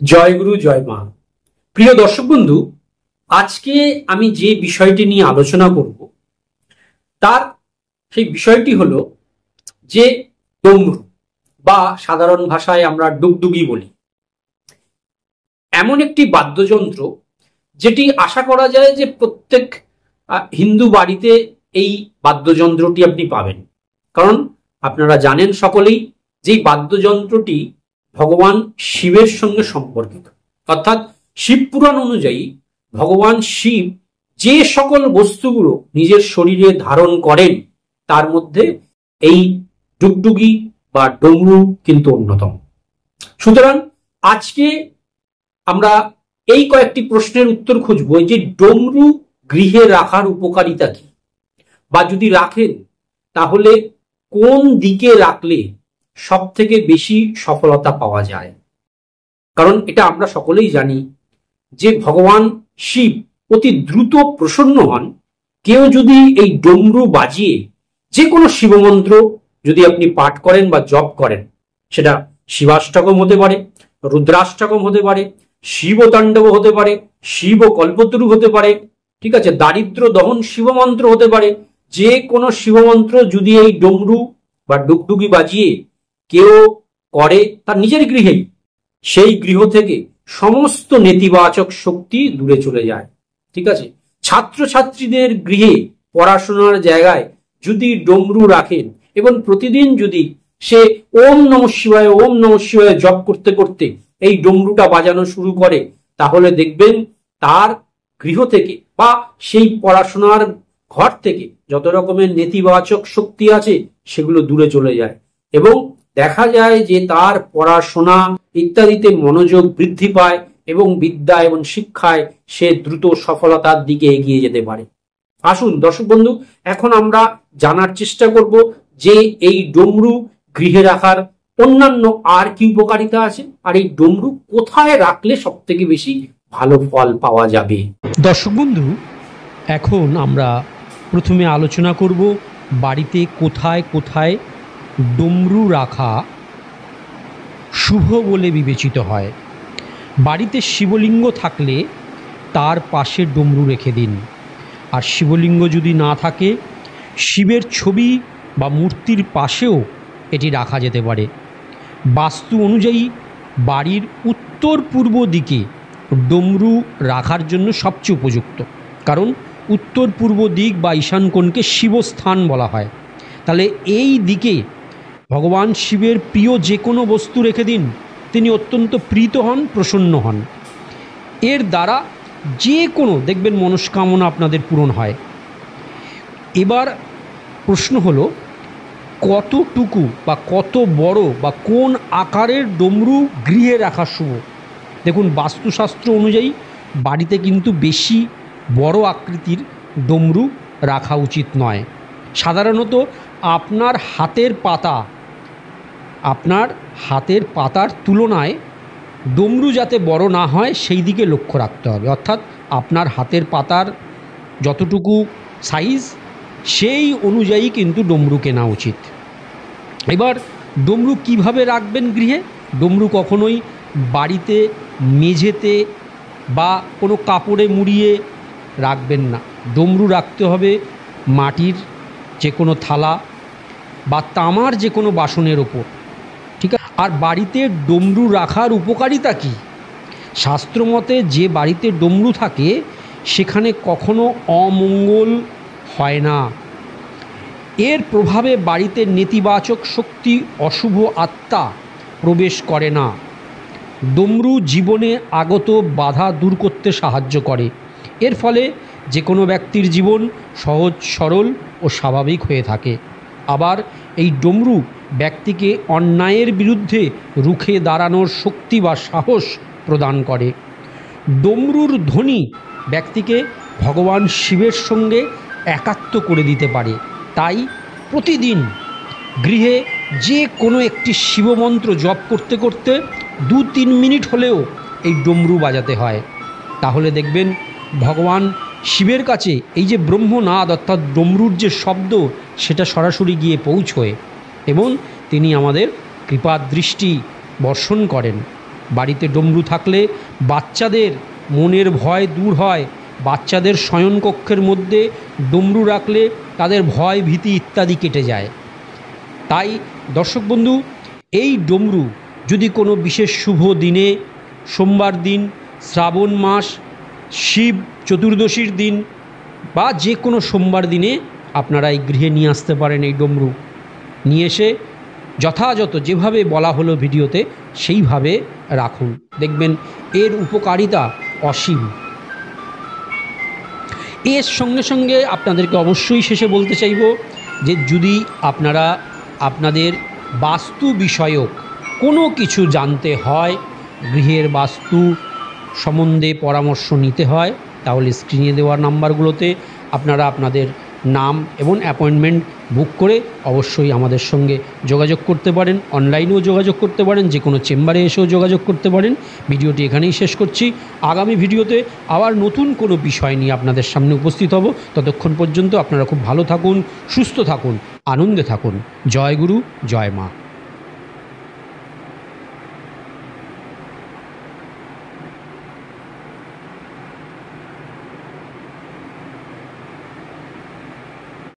জয় গুরু জয় মা। প্রিয় দর্শক বন্ধু, আজকে আমি যে বিষয়টি নিয়ে আলোচনা করব তার সেই বিষয়টি হলো যে ডমরু বা সাধারণ ভাষায় আমরা ডুগডুগি বলি। এমন একটি বাদ্যযন্ত্র যেটি আশা করা যায় যে প্রত্যেক হিন্দু বাড়িতে এই বাদ্যযন্ত্রটি আপনি পাবেন, কারণ আপনারা জানেন সকলেই যে বাদ্যযন্ত্রটি ভগবান শিবের সঙ্গে সম্পর্কিত। অর্থাৎ শিব পুরাণ অনুযায়ী ভগবান শিব যে সকল বস্তুগুলো নিজের শরীরে ধারণ করেন তার মধ্যে এই ডুগডুগি বা ডমরু কিন্তু অন্যতম। সুতরাং আজকে আমরা এই কয়েকটি প্রশ্নের উত্তর খুঁজবো যে ডমরু গৃহে রাখার উপকারিতা কি, বা যদি রাখেন তাহলে কোন দিকে রাখলে সব থেকে বেশি সফলতা পাওয়া যায়। কারণ এটা আমরা সকলেই জানি যে ভগবান শিব অতি দ্রুত প্রসন্ন হন কেউ যদি এই ডমরু বাজিয়ে যে কোনো শিবমন্ত্র যদি আপনি পাঠ করেন বা জপ করেন, সেটা শিবাষ্টকম হতে পারে, রুদ্রাষ্টকম হতে পারে, শিব তাণ্ডব হতে পারে, শিব কল্পতরু হতে পারে, ঠিক আছে, দারিদ্র দহন শিবমন্ত্র হতে পারে। যে কোনো শিবমন্ত্র যদি এই ডমরু বা ডুগডুগি বাজিয়ে কেউ করে তার নিজের গৃহেই, সেই গৃহ থেকে সমস্ত নেতিবাচক শক্তি দূরে চলে যায়। ঠিক আছে, ছাত্রছাত্রীদের গৃহে পড়াশোনার জায়গায় যদি ডমরু রাখেন এবং প্রতিদিন যদি সে ওম নমঃ শিবায় জপ করতে করতে এই ডমরুটা বাজানো শুরু করে, তাহলে দেখবেন তার গৃহ থেকে বা সেই পড়াশোনার ঘর থেকে যত রকমের নেতিবাচক শক্তি আছে সেগুলো দূরে চলে যায় এবং দেখা যায় যে তার পড়াশোনা ইত্যাদিতে মনোযোগ বৃদ্ধি পায় এবং বিদ্যা এবং শিক্ষায় সে দ্রুত সফলতার দিকে এগিয়ে যেতে পারে। আসুন দর্শক বন্ধু, এখন আমরা জানার চেষ্টা করব যে এই ডমরু গৃহে রাখার অন্যান্য আর কি উপকারিতা আছে, আর এই ডমরু কোথায় রাখলে সব থেকে বেশি ভালো ফল পাওয়া যাবে। দর্শক বন্ধু, এখন আমরা প্রথমে আলোচনা করব বাড়িতে কোথায় কোথায় ডমরু রাখা শুভ বলে বিবেচিত হয়। বাড়িতে শিবলিঙ্গ থাকলে তার পাশে ডমরু রেখে দিন, আর শিবলিঙ্গ যদি না থাকে শিবের ছবি বা মূর্তির পাশেও এটি রাখা যেতে পারে। বাস্তু অনুযায়ী বাড়ির উত্তর পূর্ব দিকে ডমরু রাখার জন্য সবচেয়ে উপযুক্ত, কারণ উত্তর পূর্ব দিক বা ঈশান কোণকে শিবস্থান বলা হয়। তাহলে এই দিকে ভগবান শিবের প্রিয় যে কোনো বস্তু রেখে দিন, তিনি অত্যন্ত প্রীত হন, প্রসন্ন হন। এর দ্বারা যে কোনো দেখবেন মনস্কামনা আপনাদের পূরণ হয়। এবার প্রশ্ন হলো কতটুকু বা কত বড় বা কোন আকারের ডমরু গৃহে রাখা শুভ। দেখুন, বাস্তুশাস্ত্র অনুযায়ী বাড়িতে কিন্তু বেশি বড় আকৃতির ডমরু রাখা উচিত নয়। সাধারণত আপনার হাতের পাতার তুলনায় ডমরু যাতে বড় না হয় সেই দিকে লক্ষ্য রাখতে হবে। অর্থাৎ আপনার হাতের পাতার যতটুকু সাইজ সেই অনুযায়ী কিন্তু ডমরু কেনা উচিত। এবার ডমরু কিভাবে রাখবেন গৃহে? ডমরু কখনোই বাড়িতে মেঝেতে বা কোনো কাপড়ে মুড়িয়ে রাখবেন না। ডমরু রাখতে হবে মাটির যে কোনো থালা বা তামার যে কোনো বাসনের ওপর। ঠিক আছে, আর বাড়িতে ডমরু রাখার উপকারিতা কী? শাস্ত্রমতে যে বাড়িতে ডমরু থাকে সেখানে কখনো অমঙ্গল হয় না। এর প্রভাবে বাড়িতে নেতিবাচক শক্তি, অশুভ আত্মা প্রবেশ করে না। ডমরু জীবনে আগত বাধা দূর করতে সাহায্য করে। এর ফলে যে কোনো ব্যক্তির জীবন সহজ সরল ও স্বাভাবিক হয়ে থাকে। আবার এই ডমরু ব্যক্তিকে অন্যায়ের বিরুদ্ধে রুখে দাঁড়ানোর শক্তি বা সাহস প্রদান করে। ডমরুর ধ্বনি ব্যক্তিকে ভগবান শিবের সঙ্গে একাত্ম করে দিতে পারে। তাই প্রতিদিন গৃহে যে কোনো একটি শিবমন্ত্র জপ করতে করতে 2-3 মিনিট হলেও এই ডমরু বাজাতে হয়। তাহলে দেখবেন ভগবান শিবের কাছে এই যে ব্রহ্মনাদ অর্থাৎ ডমরুর যে শব্দ সেটা সরাসরি গিয়ে পৌঁছয় এবং তিনি আমাদের কৃপা দৃষ্টি বর্ষণ করেন। বাড়িতে ডমরু থাকলে বাচ্চাদের মনের ভয় দূর হয়। বাচ্চাদের শয়নকক্ষের মধ্যে ডমরু রাখলে তাদের ভয় ভীতি ইত্যাদি কেটে যায়। তাই দর্শক বন্ধু, এই ডমরু যদি কোনো বিশেষ শুভ দিনে, সোমবার দিন, শ্রাবণ মাস, শিব চতুর্দশীর দিন বা যে কোনো সোমবার দিনে আপনারা এই গৃহে নিয়ে আসতে পারেন। এই ডমরু নিয়ে এসে যথাযথ যেভাবে বলা হলো ভিডিওতে সেইভাবে রাখুন, দেখবেন এর উপকারিতা অসীম। এর সঙ্গে সঙ্গে আপনাদেরকে অবশ্যই শেষে বলতে চাইব যে যদি আপনারা আপনাদের বাস্তু বিষয়ক কোনো কিছু জানতে হয়, গৃহের বাস্তু সম্বন্ধে পরামর্শ নিতে হয়, তাহলে স্ক্রিনে দেওয়া নাম্বারগুলোতে আপনারা আপনাদের নাম এবং অ্যাপয়েন্টমেন্ট বুক করে অবশ্যই আমাদের সঙ্গে যোগাযোগ করতে পারেন। অনলাইনেও যোগাযোগ করতে পারেন, যে কোনো চেম্বারে এসেও যোগাযোগ করতে পারেন। ভিডিওটি এখানেই শেষ করছি। আগামী ভিডিওতে আবার নতুন কোনো বিষয় নিয়ে আপনাদের সামনে উপস্থিত হব। ততক্ষণ পর্যন্ত আপনারা খুব ভালো থাকুন, সুস্থ থাকুন, আনন্দে থাকুন। জয় গুরু, জয় মা।